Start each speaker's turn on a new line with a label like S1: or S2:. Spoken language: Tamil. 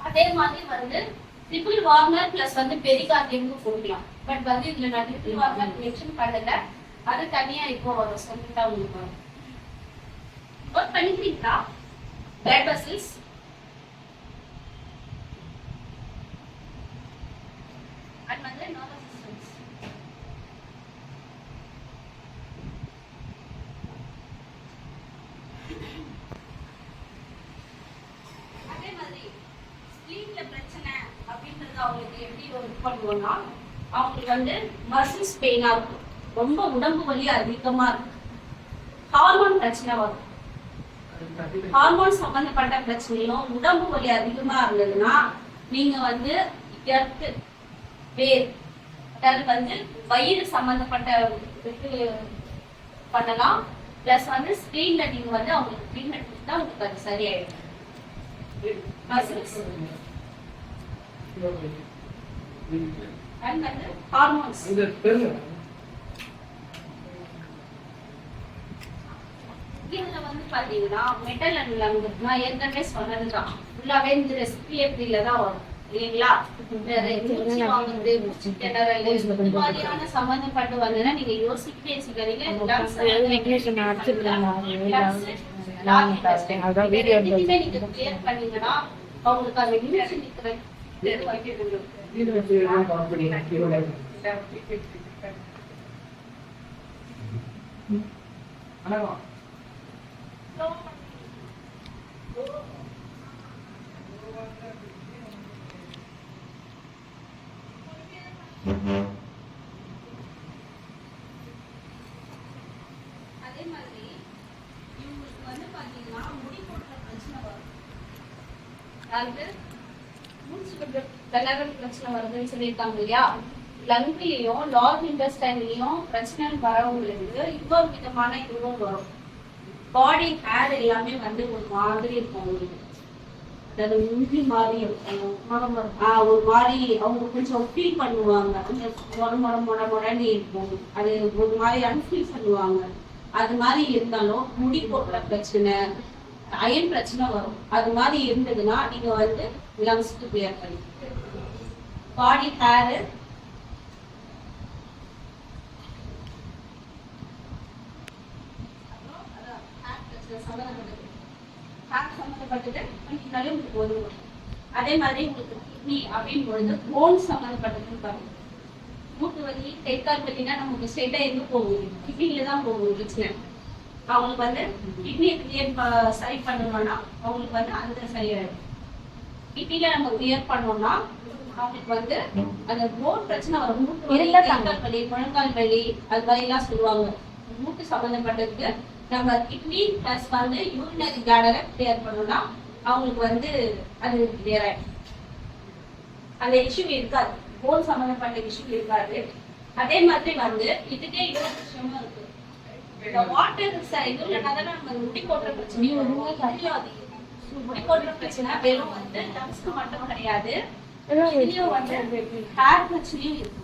S1: அதே மாதிரி வந்து ட்ரிபிள் வார்னர் பிளஸ் வந்து பெரிகார்டியமும் கொடுக்கலாம். பட் வந்து இதுல நான் ட்ரிபிள் வார்னர் மென்ஷன் பண்ணல, அது தனியா இப்போ வரும். சொல்லிட்டா உங்களுக்கு நோட் பண்ணிக்கிறீங்களா? பிளட் வெசல்ஸ் அண்ட் வந்து நர்வஸ் சிஸ்டம்ஸ். அதே மாதிரி ஸ்ப்ளீன்ல பிரச்சனை அப்படின்றது அவங்களுக்கு எப்படி ஒர்க் பண்ணுவோம்னா, அவங்களுக்கு வந்து மசில்ஸ் பெயினா இருக்கும், ரொம்ப உடம்பு வலி அதிகமா இருக்கு, ஹார்மோன் பிரச்சனை வரும். ஹார்மோன் சம்பந்தப்பட்ட பிரச்சனையும் உடம்பு வலி அதிகமா இருந்ததுன்னா நீங்க வந்து வேர் அதாவது வந்து வயிறு சம்பந்தப்பட்ட பண்ணலாம். பிளஸ் வந்து ஸ்கிரீன்ல நீங்க வந்து அவங்களுக்கு ட்ரீட்மெண்ட் கொடுத்தா உங்களுக்கு அது சரியாயிடும். ஹார்மோன்ஸ் இதுல வந்து பாத்தீங்கன்னா மெட்டல் அண்ட் லங் நான் ஏற்கனவே சொன்னதுதான், ஃபுல்லாவே இந்த ரெஸ்பிரேட்டரியில தான் வரும் இல்லைங்களா? மாதிரியான சம்பந்தப்பட்டு வந்ததுன்னா நீங்க யோசிக்கவே யோசிக்காதீங்க. நீங்க கிளியர் பண்ணீங்கன்னா அவங்களுக்கு அந்த இன்ஃபெக்ஷன் இருக்கிற அதே மாதிரி இவங்களுக்கு வந்து பாத்தீங்கன்னா முடி போடுற பிரச்சனை வரும். அதாவது மூச்சு திணறல் பிரச்சனை வருதுன்னு சொல்லியிருக்காங்க இல்லையா? லங்க்லயும் லார்ஜ் இன்டெஸ்டைன்லயும் பிரச்சனை வரவங்களுக்கு இன்னொரு விதமான இதுவும் வரும். பாடி ஹேர் எல்லாமே வந்து ஒரு மாதிரி இருக்கும் அவங்களுக்கு, அதாவது முந்தி மாதிரி இருக்கும், ஒரு மாதிரி அவங்க கொஞ்சம் ஃபீல் பண்ணுவாங்க, மொடன்னு இருக்கும், அது ஒரு மாதிரி அன்ஃபீல் பண்ணுவாங்க. அது மாதிரி இருந்தாலும் முடி போடுற பிரச்சனை, அயன் பிரச்சனை வரும். அது மாதிரி இருந்ததுன்னா நீங்க வந்து லங்ஸ்க்கு கிளியர் பண்ணி பாடி ஹேர் அதே மாதிரி உங்களுக்கு கிட்னி அப்படின்னு பொழுது போன் சம்பந்தப்பட்டதுன்னு பாருங்க. மூட்டு வலி கை கால் வலினா நமக்கு ஸ்ட்ரெயிட்டா எங்க போகும்? கிட்னில தான் போகும் பிரச்சனை. அவங்களுக்கு வந்து கிட்னியை கிளியர் சரி பண்ணணும்னா அவங்களுக்கு வந்து அந்த சரியாயிடும். கிட்னில நம்ம கிளியர் பண்ணோம்னா அவங்களுக்கு வந்து அந்த போன் பிரச்சனை வரும். மூட்டு வலி, கை கால் வலி, முழங்கால் வலி அது மாதிரி எல்லாம் சொல்லுவாங்க. மூட்டு சம்பந்தப்பட்டதுக்கு நம்ம கிட்னி பிளஸ் வந்து யூரினரி பிளாடரை கிளியர் பண்ணோம்னா அவங்களுக்கு வந்து அது கிளியர் ஆயிடும். அந்த இஷ்யூ இருக்காது, போன் சம்பந்தப்பட்ட இஷ்யூ இருக்காது. அதே மாதிரி வந்து இதுக்கே இன்னொரு விஷயமும் இருக்கு. இந்த வாட்டர் இது இல்லைன்னா தானே நம்ம முடி போடுற பிரச்சனையும் முடி போடுற பிரச்சனை வெறும் வந்து லங்ஸ்க்கு மட்டும் கிடையாது, இதுலயும் வந்து ஹேர் பிரச்சனையும் இருக்கு.